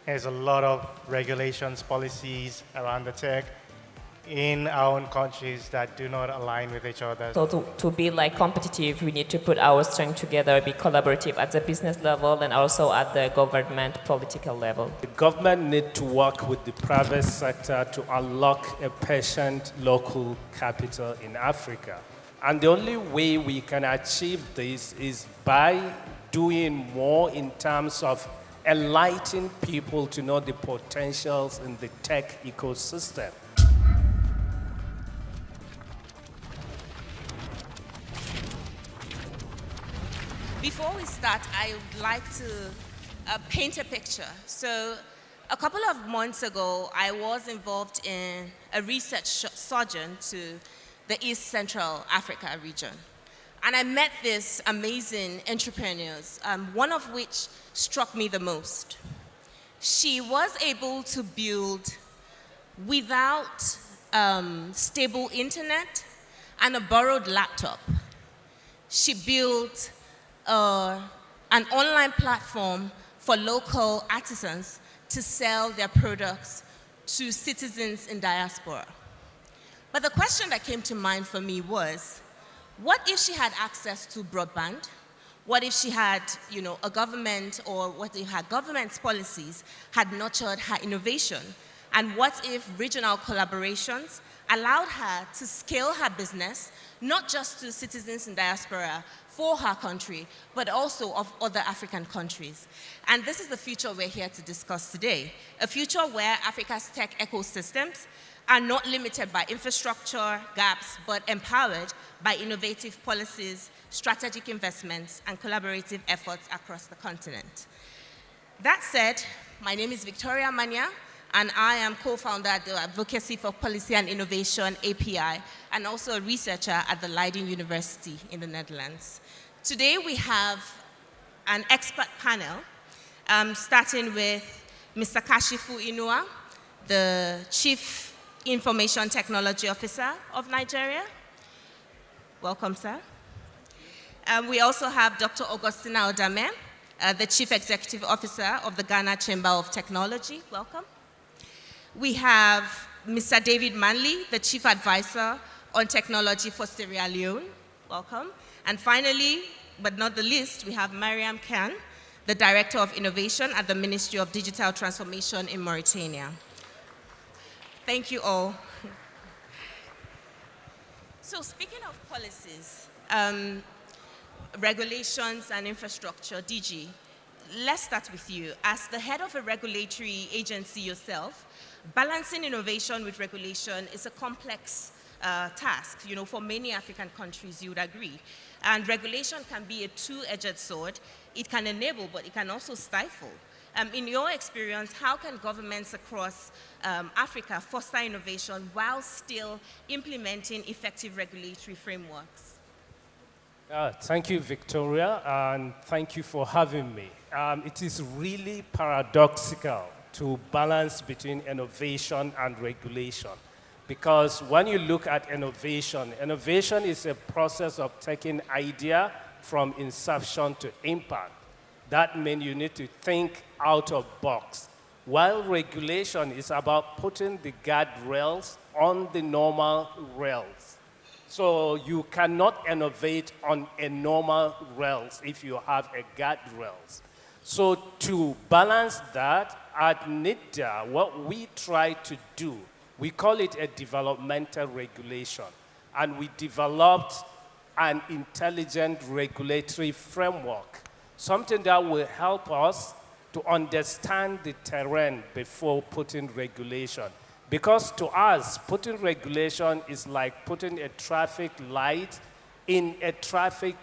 There's a lot of regulations, policies around the tech in our own countries that do not align with each other. So to be like competitive, we need to put our strength together, be collaborative at the business level and also at the government political level. The government need to work with the private sector to unlock a patient local capital in Africa. And the only way we can achieve this is by doing more in terms of enlightening people to know the potentials in the tech ecosystem. Before we start, I would like to paint a picture. So a couple of months ago, I was involved in a research sojourn to the East Central Africa region. And I met these amazing entrepreneurs, one of which struck me the most. She was able to build, without stable internet and a borrowed laptop, she built an online platform for local artisans to sell their products to citizens in diaspora. But the question that came to mind for me was, what if she had access to broadband? What if she had, a government, or what if her government's policies had nurtured her innovation? And what if regional collaborations allowed her to scale her business, not just to citizens in diaspora for her country, but also of other African countries? And this is the future we're here to discuss today, a future where Africa's tech ecosystems are not limited by infrastructure gaps, but empowered by innovative policies, strategic investments, and collaborative efforts across the continent. That said, my name is Victoria Manya, and I am co-founder at the Advocacy for Policy and Innovation, API, and also a researcher at the Leiden University in the Netherlands. Today we have an expert panel, starting with Mr. Kashifu Inuwa, the Chief Information Technology Officer of Nigeria. Welcome, sir. We also have Dr. Augustina Odame, the Chief Executive Officer of the Ghana Chamber of Technology. Welcome. We have Mr. David Manley, the Chief Advisor on Technology for Sierra Leone. Welcome. And finally, but not the least, we have Marieme Kane, the Director of Innovation at the Ministry of Digital Transformation in Mauritania. Thank you all. So speaking of policies, regulations and infrastructure, DG, let's start with you. As the head of a regulatory agency yourself, balancing innovation with regulation is a complex task. For many African countries, you would agree. And regulation can be a two-edged sword. It can enable, but it can also stifle. In your experience, how can governments across Africa foster innovation while still implementing effective regulatory frameworks? Thank you, Victoria, and thank you for having me. It is really paradoxical to balance between innovation and regulation, because when you look at innovation, innovation is a process of taking idea from inception to impact. That means you need to think out of box, while regulation is about putting the guardrails on the normal rails. So you cannot innovate on a normal rails if you have a guardrails. So to balance that, at NITDA, what we try to do, we call it a developmental regulation. And we developed an intelligent regulatory framework, something that will help us to understand the terrain before putting regulation. Because to us, putting regulation is like putting a traffic light in a traffic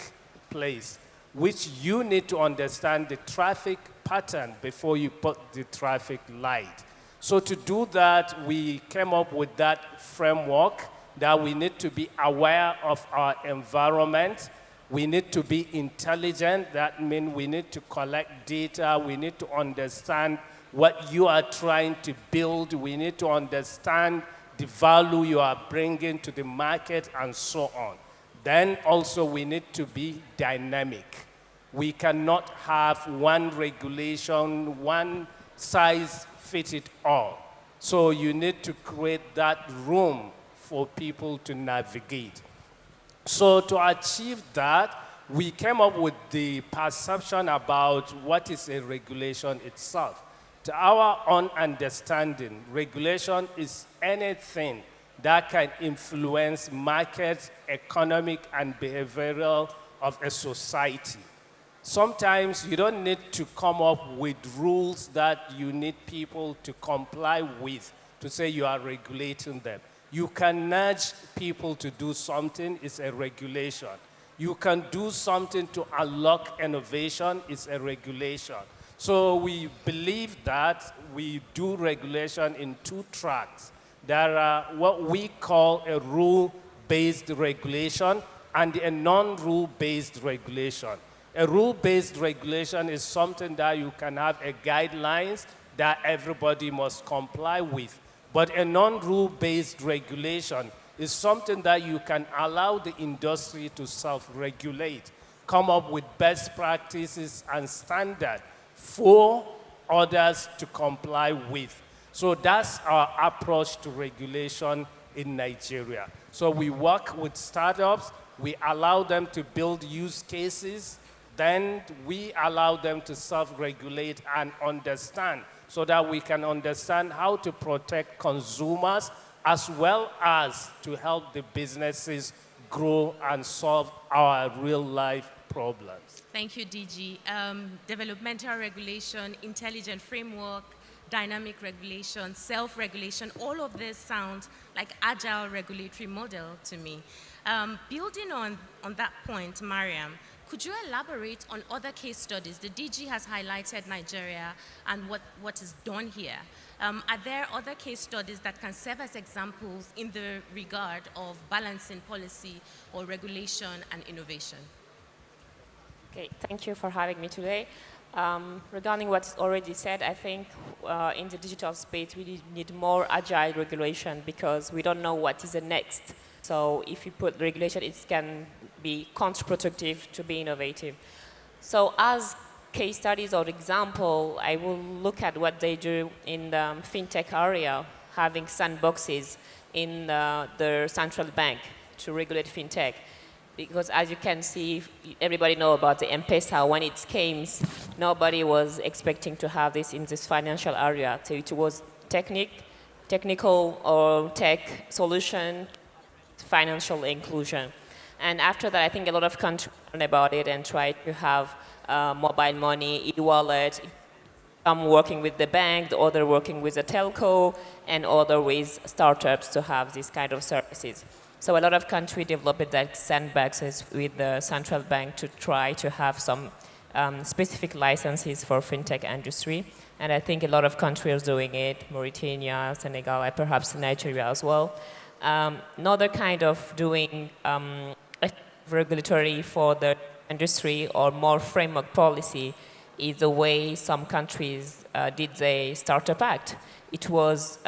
place, which you need to understand the traffic pattern before you put the traffic light. So to do that, we came up with that framework that we need to be aware of our environment. We need to be intelligent. That means we need to collect data. We need to understand what you are trying to build. We need to understand the value you are bringing to the market and so on. Then also we need to be dynamic. We cannot have one regulation, one size fit it all. So you need to create that room for people to navigate. So to achieve that, we came up with the perception about what is a regulation itself. To our own understanding, regulation is anything that can influence market, economic, and behavioral of a society. Sometimes you don't need to come up with rules that you need people to comply with to say you are regulating them. You can nudge people to do something, it's a regulation. You can do something to unlock innovation, it's a regulation. So we believe that we do regulation in two tracks. There are what we call a rule-based regulation and a non-rule-based regulation. A rule-based regulation is something that you can have a guidelines that everybody must comply with. But a non-rule-based regulation is something that you can allow the industry to self-regulate, come up with best practices and standards for others to comply with. So that's our approach to regulation in Nigeria. So we work with startups, we allow them to build use cases, then we allow them to self-regulate and understand so that we can understand how to protect consumers as well as to help the businesses grow and solve our real-life problems. Thank you, DG. Developmental regulation, intelligent framework, dynamic regulation, self-regulation, all of this sound like agile regulatory model to me. Building on that point, Marieme, could you elaborate on other case studies? The DG has highlighted Nigeria and what is done here. Are there other case studies that can serve as examples in the regard of balancing policy or regulation and innovation? Okay, thank you for having me today. Regarding what's already said, I think in the digital space we need more agile regulation because we don't know what is the next. So if you put regulation, it can be counterproductive to be innovative. So as case studies or example, I will look at what they do in the fintech area, having sandboxes in the central bank to regulate fintech. Because as you can see, everybody know about the M-Pesa. When it came, nobody was expecting to have this in this financial area. So it was technical or tech solution, financial inclusion. And after that, I think a lot of countries learned about it and tried to have mobile money, e-wallet, some working with the bank, the other working with the telco, and other with startups to have these kind of services. So a lot of countries developed that sandboxes with the central bank to try to have some specific licenses for fintech industry. And I think a lot of countries are doing it, Mauritania, Senegal, and perhaps Nigeria as well. Another kind of doing regulatory for the industry or more framework policy is the way some countries did the Startup Act. It was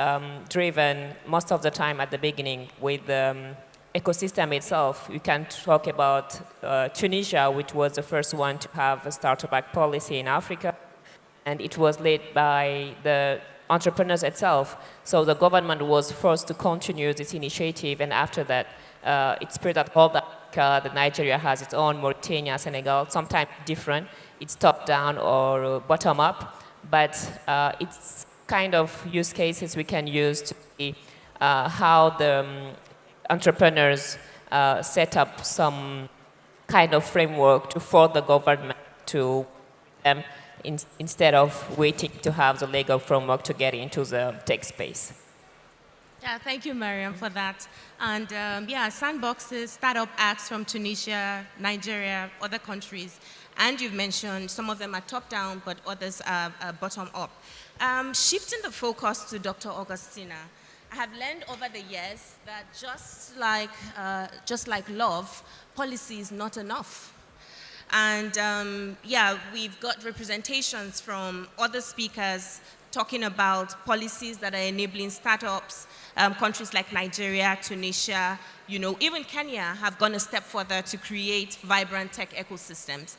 driven most of the time at the beginning with the ecosystem itself. You can talk about Tunisia, which was the first one to have a Startup Act policy in Africa, and it was led by the entrepreneurs itself. So the government was forced to continue this initiative, and after that, it spread out all Africa. The Nigeria has its own, Mauritania, Senegal, sometimes different. It's top-down or bottom-up, but it's kind of use cases we can use to see how the entrepreneurs set up some kind of framework to force the government to instead of waiting to have the legal framework to get into the tech space. Yeah, thank you, Marieme, for that. And yeah, sandboxes, startup acts from Tunisia, Nigeria, other countries. And you've mentioned some of them are top-down, but others are bottom-up. Shifting the focus to Dr. Augustina, I have learned over the years that just like love, policy is not enough. And yeah, we've got representations from other speakers talking about policies that are enabling startups. Countries like Nigeria, Tunisia, even Kenya have gone a step further to create vibrant tech ecosystems.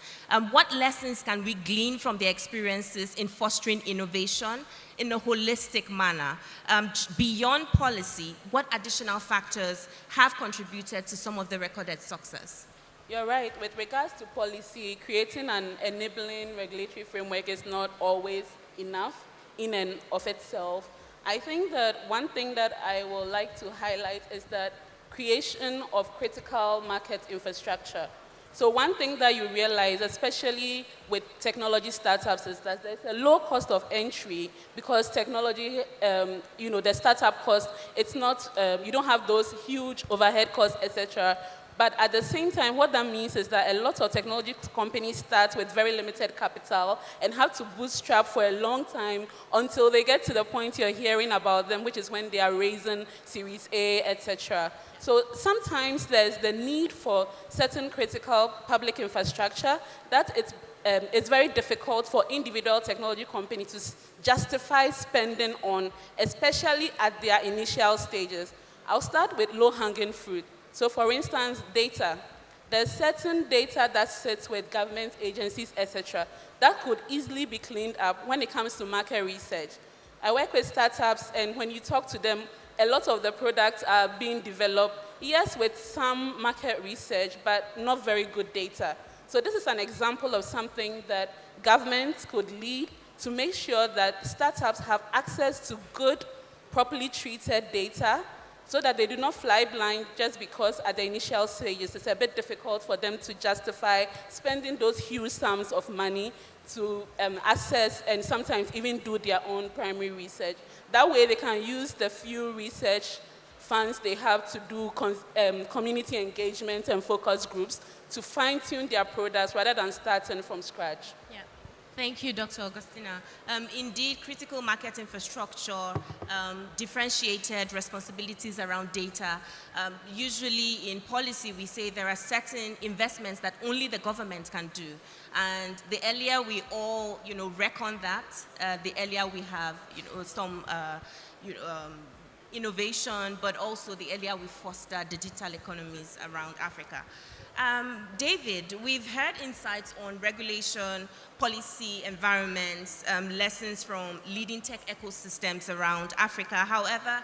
What lessons can we glean from their experiences in fostering innovation in a holistic manner? Beyond policy, what additional factors have contributed to some of the recorded success? You're right. With regards to policy, creating an enabling regulatory framework is not always enough in and of itself. I think that one thing that I would like to highlight is that creation of critical market infrastructure. So one thing that you realize, especially with technology startups, is that there's a low cost of entry because technology, the startup cost, it's not, you don't have those huge overhead costs, etc. But at the same time, what that means is that a lot of technology companies start with very limited capital and have to bootstrap for a long time until they get to the point you're hearing about them, which is when they are raising Series A, etc. So sometimes there's the need for certain critical public infrastructure that it's very difficult for individual technology companies to justify spending on, especially at their initial stages. I'll start with low-hanging fruit. So for instance, data. There's certain data that sits with government agencies, etc., that could easily be cleaned up when it comes to market research. I work with startups, and when you talk to them, a lot of the products are being developed, yes, with some market research, but not very good data. So this is an example of something that governments could lead to make sure that startups have access to good, properly treated data, so that they do not fly blind just because at the initial stages it's a bit difficult for them to justify spending those huge sums of money to assess and sometimes even do their own primary research. That way they can use the few research funds they have to do community engagement and focus groups to fine-tune their products rather than starting from scratch. Yeah. Thank you, Dr. Augustina. Indeed, critical market infrastructure, differentiated responsibilities around data. Usually in policy, we say there are certain investments that only the government can do. And the earlier we all, reckon that, the earlier we have, some, innovation, but also the earlier we foster digital economies around Africa. David, we've heard insights on regulation, policy, environments, lessons from leading tech ecosystems around Africa. However,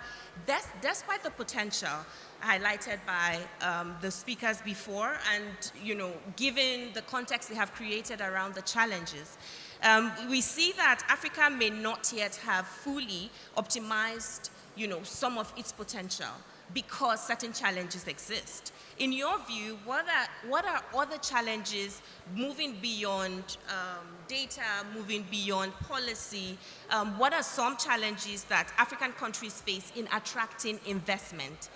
despite the potential highlighted by the speakers before and, given the context they have created around the challenges, we see that Africa may not yet have fully optimized, some of its potential because certain challenges exist. In your view, what are other challenges moving beyond data, moving beyond policy? What are some challenges that African countries face in attracting investment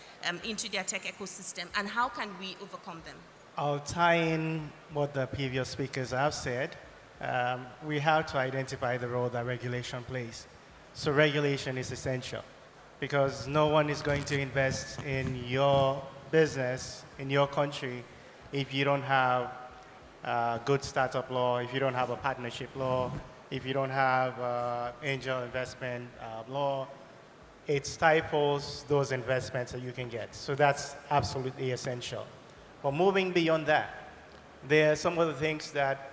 into their tech ecosystem, and how can we overcome them? I'll tie in what the previous speakers have said. We have to identify the role that regulation plays. So regulation is essential because no one is going to invest in your business, in your country, if you don't have a good startup law, if you don't have a partnership law, if you don't have angel investment law. It stifles those investments that you can get. So that's absolutely essential. But moving beyond that, there are some of the things that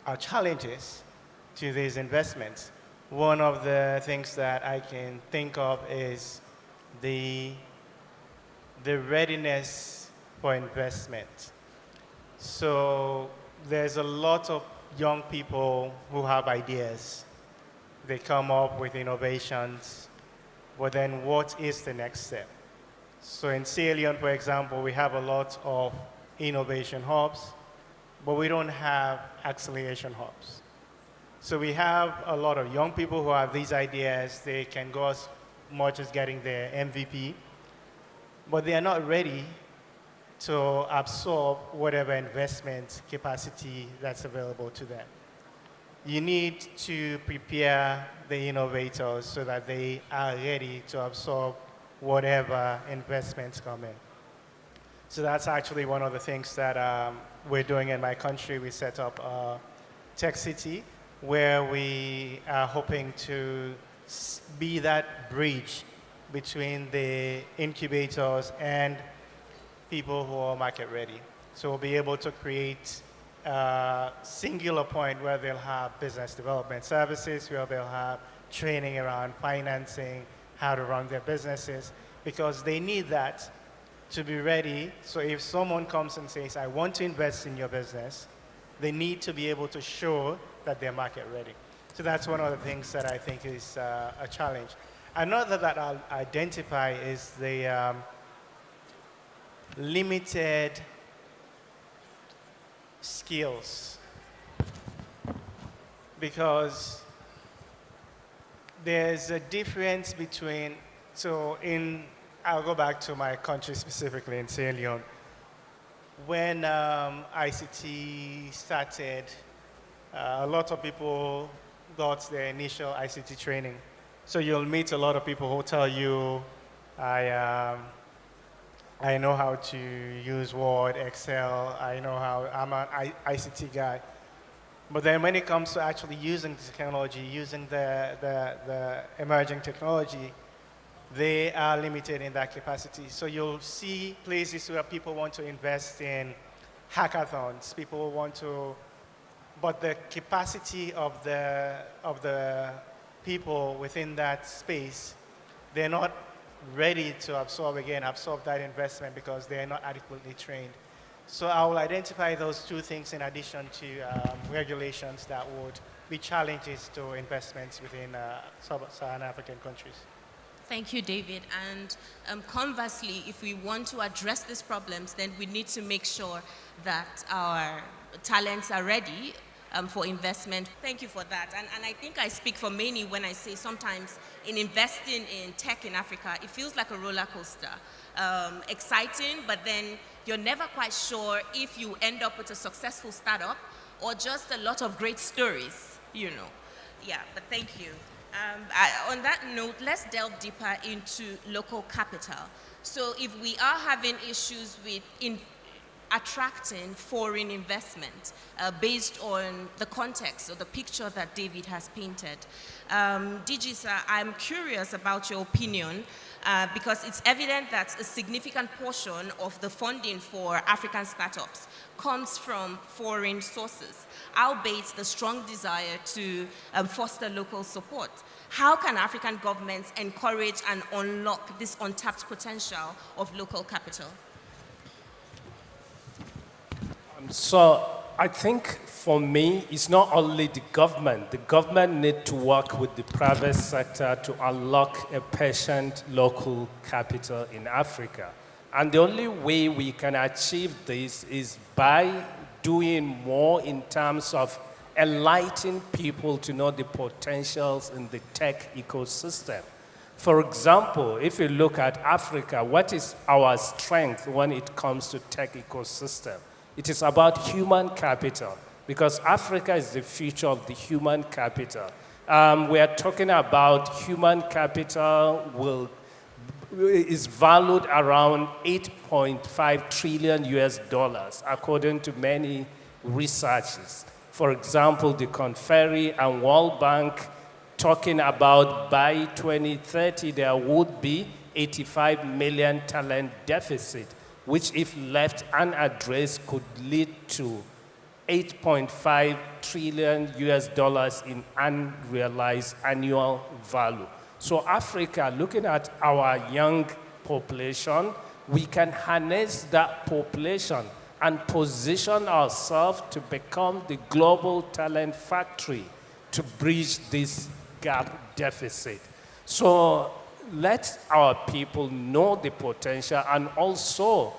are challenges to these investments. One of the things that I can think of is the readiness for investment. So there's a lot of young people who have ideas. They come up with innovations, but then what is the next step? So in Sierra Leone, for example, we have a lot of innovation hubs, but we don't have acceleration hubs. So we have a lot of young people who have these ideas. They can go as much as getting their MVP, but they are not ready to absorb whatever investment capacity that's available to them. You need to prepare the innovators so that they are ready to absorb whatever investments come in. So that's actually one of the things that we're doing in my country. We set up a tech city where we are hoping to be that bridge between the incubators and people who are market ready. So we'll be able to create a singular point where they'll have business development services, where they'll have training around financing, how to run their businesses, because they need that to be ready. So if someone comes and says, I want to invest in your business, they need to be able to show that they're market ready. So that's one of the things that I think is a challenge. Another that I'll identify is the limited skills, because there's a difference between, I'll go back to my country specifically in Sierra Leone. When ICT started, a lot of people got their initial ICT training. So you'll meet a lot of people who tell you, I know how to use Word, Excel, I'm an ICT guy. But then when it comes to actually using the technology, using the emerging technology, they are limited in that capacity. So you'll see places where people want to invest in hackathons, people want to, but the capacity of the people within that space, they're not ready to absorb that investment because they're not adequately trained. So I will identify those two things in addition to regulations that would be challenges to investments within sub-Saharan African countries. Thank you, David. And conversely, if we want to address these problems, then we need to make sure that our talents are ready for investment. Thank you for that. And I think I speak for many when I say sometimes in investing in tech in Africa, it feels like a roller coaster. Exciting, but then you're never quite sure if you end up with a successful startup or just a lot of great stories, Yeah, but thank you. On that note, let's delve deeper into local capital. So if we are having issues with attracting foreign investment based on the context or the picture that David has painted, DG sir, I'm curious about your opinion because it's evident that a significant portion of the funding for African startups comes from foreign sources, albeit the strong desire to foster local support. How can African governments encourage and unlock this untapped potential of local capital? So I think for me, it's not only the government. The government needs to work with the private sector to unlock a patient local capital in Africa. And the only way we can achieve this is by doing more in terms of enlightening people to know the potentials in the tech ecosystem. For example, if you look at Africa, what is our strength when it comes to tech ecosystem? It is about human capital, because Africa is the future of the human capital. We are talking about human capital is valued around 8.5 trillion US dollars, according to many researchers. For example, the Conferry and World Bank talking about by 2030 there would be 85 million talent deficit, which if left unaddressed could lead to 8.5 trillion US dollars in unrealized annual value. So Africa, looking at our young population, we can harness that population and position ourselves to become the global talent factory to bridge this gap deficit. So let our people know the potential and also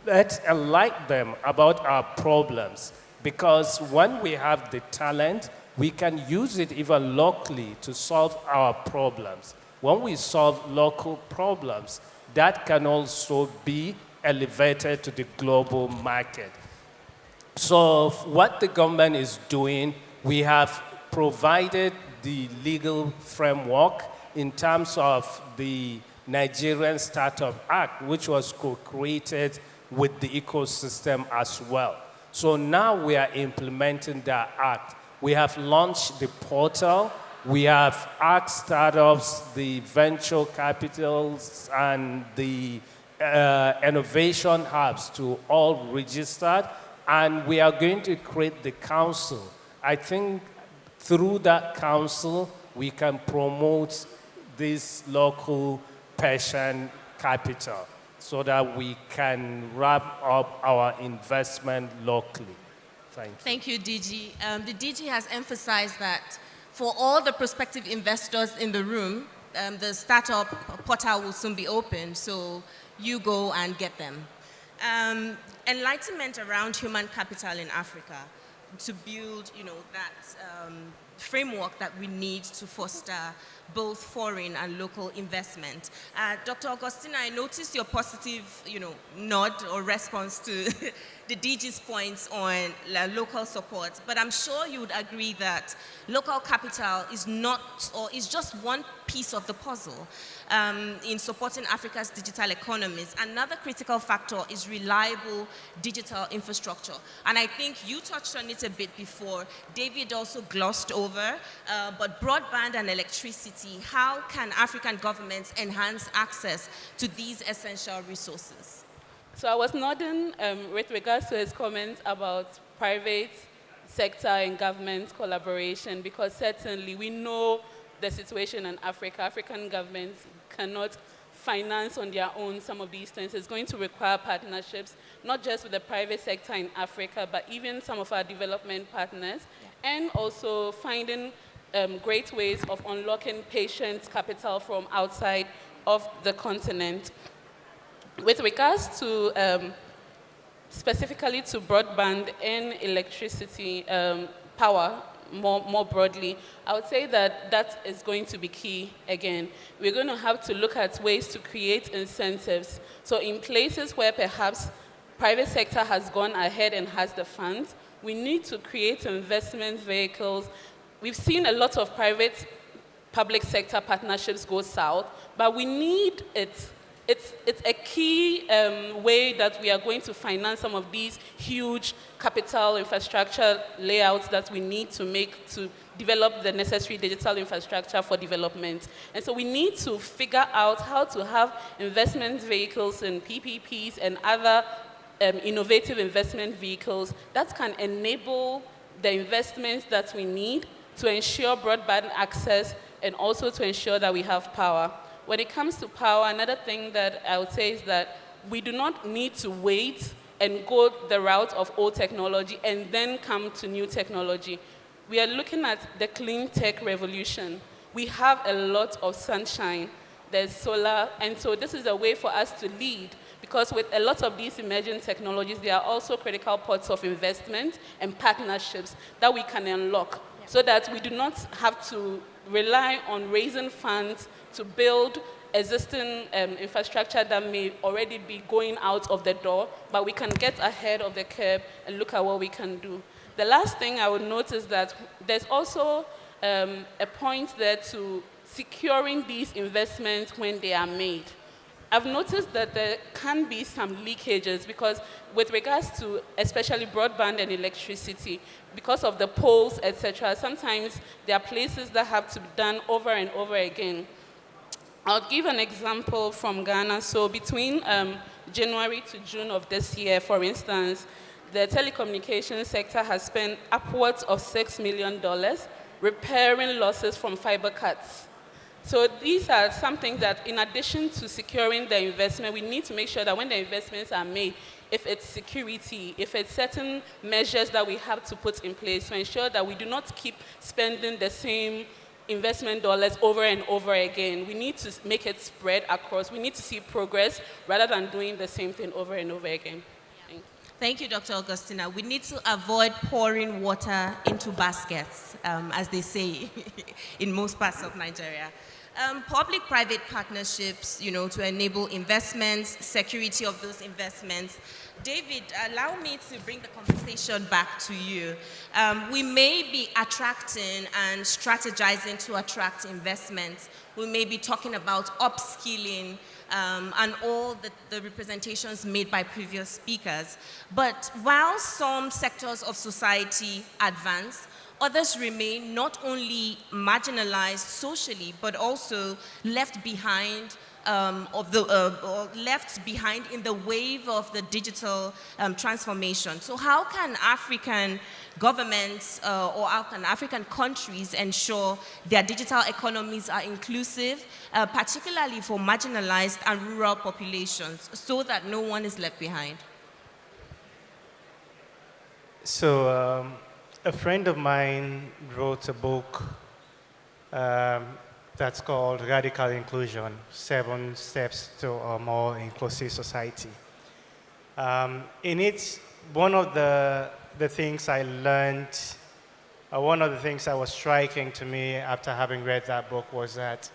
let's enlighten them about our problems, because when we have the talent, we can use it even locally to solve our problems. When we solve local problems, that can also be elevated to the global market. So what the government is doing, we have provided the legal framework in terms of the Nigerian Startup Act, which was co-created with the ecosystem as well. So now we are implementing that act. We have launched the portal. We have asked startups, the venture capitals, and the innovation hubs to all register, and we are going to create the council. I think through that council, we can promote this local patient capital so that we can wrap up our investment locally. Thank you. Thank you, DG. The DG has emphasized that for all the prospective investors in the room, the startup portal will soon be open, so you go and get them. Enlightenment around human capital in Africa to build, that framework that we need to foster both foreign and local investment. Dr. Augustina, I noticed your positive, nod or response to the DG's points on local support, but I'm sure you would agree that local capital is not, or is just one piece of the puzzle in supporting Africa's digital economies. Another critical factor is reliable digital infrastructure. And I think you touched on it a bit before. David also glossed over, but broadband and electricity, how can African governments enhance access to these essential resources? So I was nodding with regards to his comments about private sector and government collaboration, because certainly we know the situation in Africa. African governments cannot finance on their own some of these things. It's going to require partnerships, not just with the private sector in Africa, but even some of our development partners, and also finding great ways of unlocking patient capital from outside of the continent. With regards to specifically to broadband and electricity power, more broadly, I would say that that is going to be key again. We're going to have to look at ways to create incentives. So in places where perhaps private sector has gone ahead and has the funds, we need to create investment vehicles. We've seen a lot of public sector partnerships go south, but we need it. It's a key way that we are going to finance some of these huge capital infrastructure layouts that we need to make to develop the necessary digital infrastructure for development. And so we need to figure out how to have investment vehicles and PPPs and other innovative investment vehicles that can enable the investments that we need to ensure broadband access and also to ensure that we have power. When it comes to power, another thing that I would say is that we do not need to wait and go the route of old technology and then come to new technology. We are looking at the clean tech revolution. We have a lot of sunshine, there's solar, and so this is a way for us to lead, because with a lot of these emerging technologies, there are also critical parts of investment and partnerships that we can unlock so that we do not have to rely on raising funds to build existing infrastructure that may already be going out of the door, but we can get ahead of the curve and look at what we can do. The last thing I would note is that there's also a point there to securing these investments when they are made. I've noticed that there can be some leakages because with regards to especially broadband and electricity, because of the poles, etc., sometimes there are places that have to be done over and over again. I'll give an example from Ghana. So between January to June of this year, for instance, the telecommunications sector has spent upwards of $6 million repairing losses from fiber cuts. So these are something that, in addition to securing the investment, we need to make sure that when the investments are made, if it's security, if it's certain measures that we have to put in place to ensure that we do not keep spending the same investment dollars over and over again. We need to make it spread across. We need to see progress rather than doing the same thing over and over again. Thank you, Dr. Augustina. We need to avoid pouring water into baskets, as they say in most parts of Nigeria. Public-private partnerships, to enable investments, security of those investments. David, allow me to bring the conversation back to you. We may be attracting and strategizing to attract investments. We may be talking about upskilling and all the representations made by previous speakers. But while some sectors of society advance, others remain not only marginalized socially, but also left behind left behind in the wave of the digital transformation. So how can African governments or how can African countries ensure their digital economies are inclusive, particularly for marginalized and rural populations, so that no one is left behind? So a friend of mine wrote a book that's called Radical Inclusion, 7 Steps to a More Inclusive Society. In it, one of the things I learned, one of the things that was striking to me after having read that book was that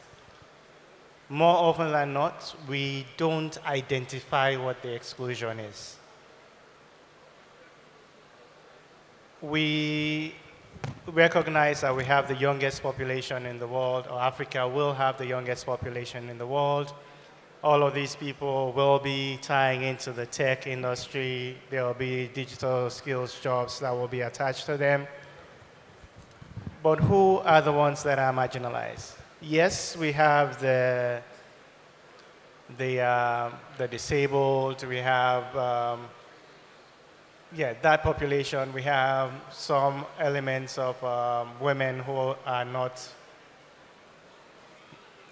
more often than not, we don't identify what the exclusion is. We recognize that we have the youngest population in the world, or Africa will have the youngest population in the world. All of these people will be tying into the tech industry. There will be digital skills jobs that will be attached to them. But who are the ones that are marginalized? Yes, we have the disabled, we have that population. We have some elements of women who are not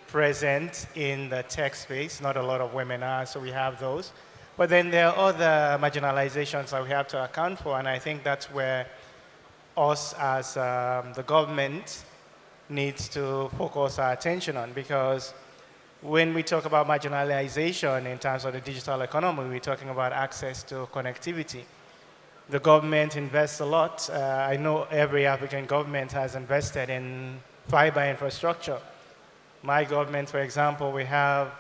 present in the tech space. Not a lot of women are, so we have those. But then there are other marginalizations that we have to account for, and I think that's where us as the government needs to focus our attention on, because when we talk about marginalization in terms of the digital economy, we're talking about access to connectivity. The government invests a lot. I know every African government has invested in fiber infrastructure. My government, for example, we have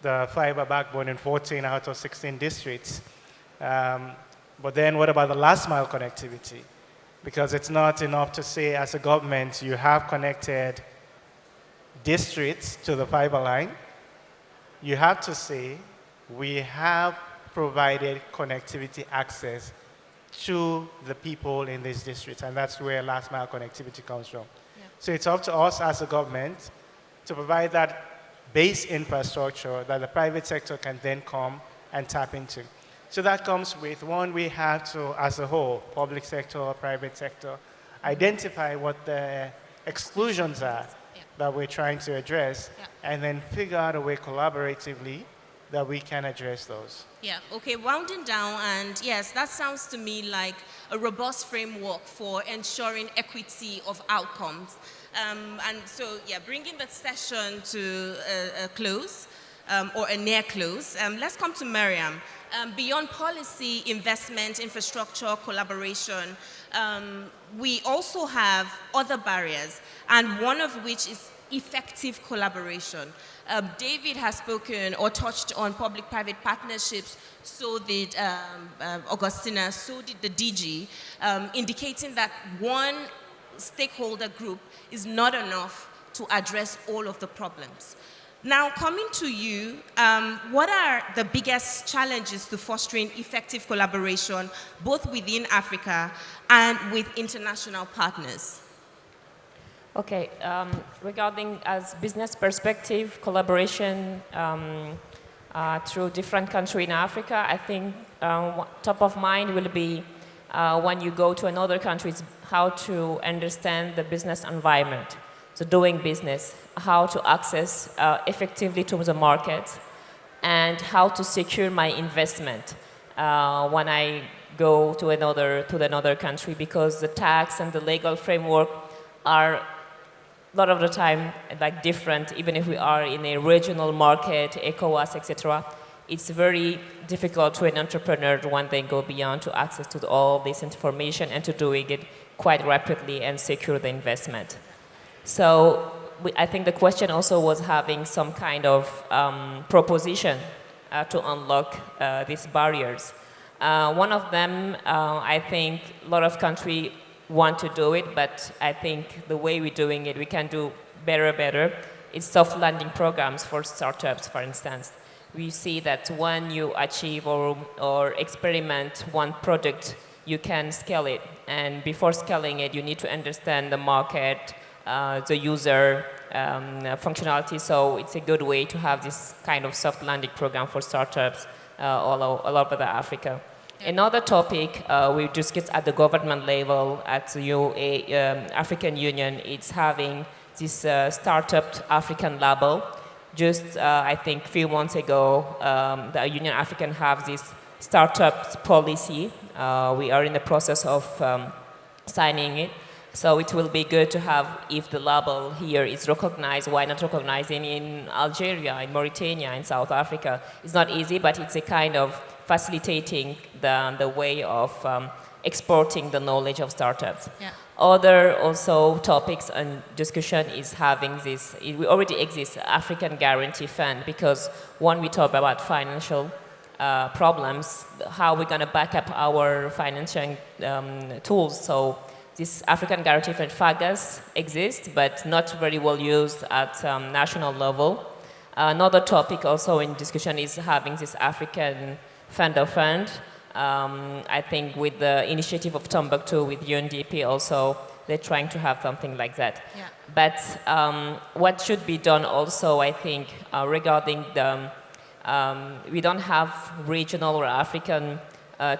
the fiber backbone in 14 out of 16 districts. But then what about the last mile connectivity? Because it's not enough to say as a government you have connected districts to the fiber line. You have to say we have provided connectivity access to the people in these districts, and that's where last mile connectivity comes from. Yeah. So it's up to us as a government to provide that base infrastructure that the private sector can then come and tap into. So that comes with, one, we have to, as a whole, public sector or private sector, identify what the exclusions are that we're trying to address, and then figure out a way collaboratively that we can address those. Yeah, okay, rounding down, and yes, that sounds to me like a robust framework for ensuring equity of outcomes. And so, bringing the session to a close, or a near close, let's come to Marieme. Beyond policy, investment, infrastructure, collaboration, we also have other barriers, and one of which is effective collaboration. David has spoken or touched on public-private partnerships, so did Augustina, so did the DG, indicating that one stakeholder group is not enough to address all of the problems. Now, coming to you, what are the biggest challenges to fostering effective collaboration, both within Africa and with international partners? Okay, regarding as business perspective, collaboration through different countries in Africa, I think top of mind will be when you go to another country, how to understand the business environment. So doing business, how to access effectively to the market, and how to secure my investment when I go to another country, because the tax and the legal framework are a lot of the time like different, even if we are in a regional market, ECOWAS, etc. It's very difficult to an entrepreneur when they go beyond to access to all this information and to doing it quite rapidly and secure the investment. So I think the question also was having some kind of proposition to unlock these barriers. One of them, I think a lot of countries want to do it, but I think the way we're doing it, we can do better. It's soft landing programs for startups, for instance. We see that when you achieve or experiment one product, you can scale it And before scaling it, you need to understand the market, the user functionality. So it's a good way to have this kind of soft landing program for startups all over Africa. Another topic we discussed at the government level, at the African Union, it's having this Startup African label. Just, I think, a few months ago, the Union African have this startup policy. We are in the process of signing it. So it will be good to have, if the label here is recognized, why not recognizing in Algeria, in Mauritania, in South Africa? It's not easy, but it's a kind of facilitating the way of exporting the knowledge of startups. Yeah. Other also topics and discussion is having this, we already exist, African Guarantee Fund, because when we talk about financial problems, how we're going to back up our financial tools. So this African Guarantee Fund, FAGAS, exists, but not very well used at national level. Another topic also in discussion is having this African Fund of Fund. I think with the initiative of Timbuktu, with UNDP also, they're trying to have something like that. Yeah. But what should be done also, I think, regarding the, we don't have regional or African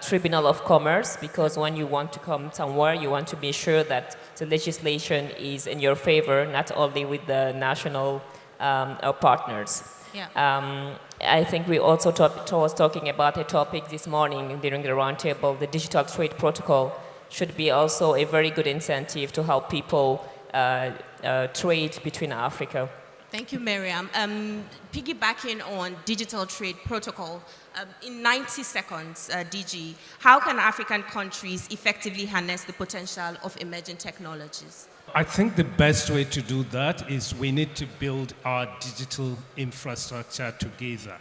Tribunal of Commerce, because when you want to come somewhere, you want to be sure that the legislation is in your favor, not only with the national partners. Yeah. I think we also was talking about a topic this morning during the roundtable. The digital trade protocol should be also a very good incentive to help people trade between Africa. Thank you, Mariam. Piggybacking on digital trade protocol, in 90 seconds, DG, how can African countries effectively harness the potential of emerging technologies? I think the best way to do that is we need to build our digital infrastructure together.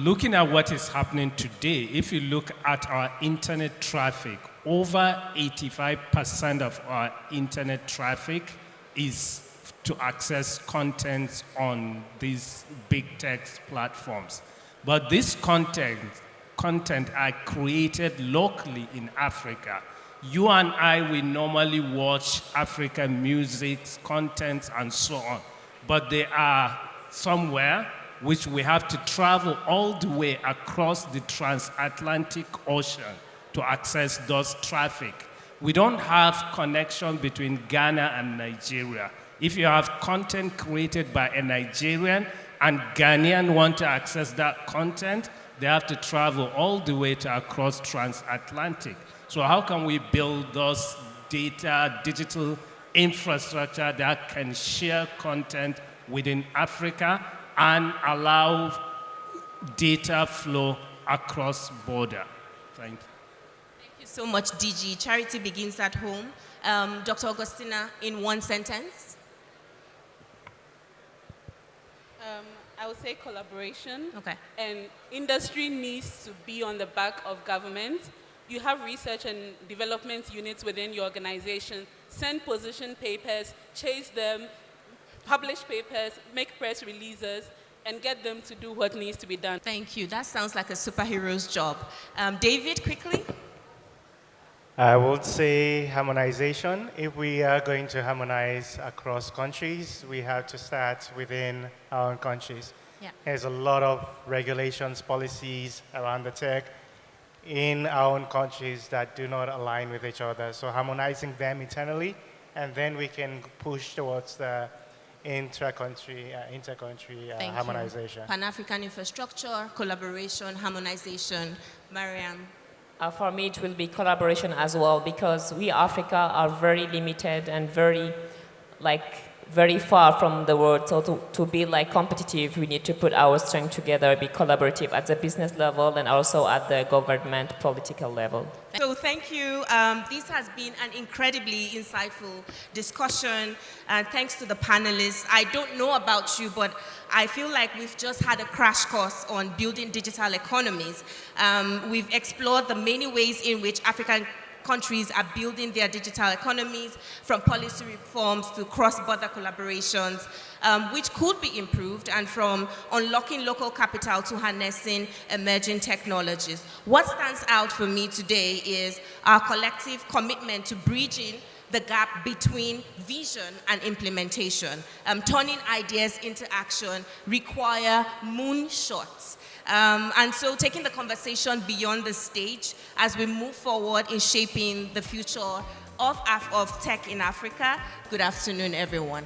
Looking at what is happening today, if you look at our internet traffic, over 85% of our internet traffic is to access content on these big tech platforms. But this content are created locally in Africa. You and I, we normally watch African music, content, and so on. But they are somewhere which we have to travel all the way across the transatlantic ocean to access those traffic. We don't have connection between Ghana and Nigeria. If you have content created by a Nigerian and Ghanaian want to access that content, they have to travel all the way to across transatlantic. So how can we build those digital infrastructure that can share content within Africa and allow data flow across border? Thank you. Thank you so much, DG. Charity begins at home. Dr. Augustina, in one sentence. I would say collaboration. Okay. And industry needs to be on the back of government. You have research and development units within your organization. Send position papers, chase them, publish papers, make press releases, and get them to do what needs to be done. Thank you. That sounds like a superhero's job. David, quickly. I would say harmonization. If we are going to harmonize across countries, we have to start within our own countries. Yeah. There's a lot of regulations, policies around the tech in our own countries that do not align with each other. So harmonizing them internally, and then we can push towards the inter-country harmonization. Pan-African infrastructure, collaboration, harmonization. Mariam. For me, it will be collaboration as well, because we Africa are very limited and very far from the world. So to be competitive, we need to put our strength together, be collaborative at the business level and also at the government political level. So thank you. This has been an incredibly insightful discussion, and thanks to the panelists. I don't know about you, but I feel like we've just had a crash course on building digital economies. We've explored the many ways in which African countries are building their digital economies, from policy reforms to cross-border collaborations, which could be improved, and from unlocking local capital to harnessing emerging technologies. What stands out for me today is our collective commitment to bridging the gap between vision and implementation. Turning ideas into action require moonshots. And so taking the conversation beyond the stage as we move forward in shaping the future of tech in Africa. Good afternoon, everyone.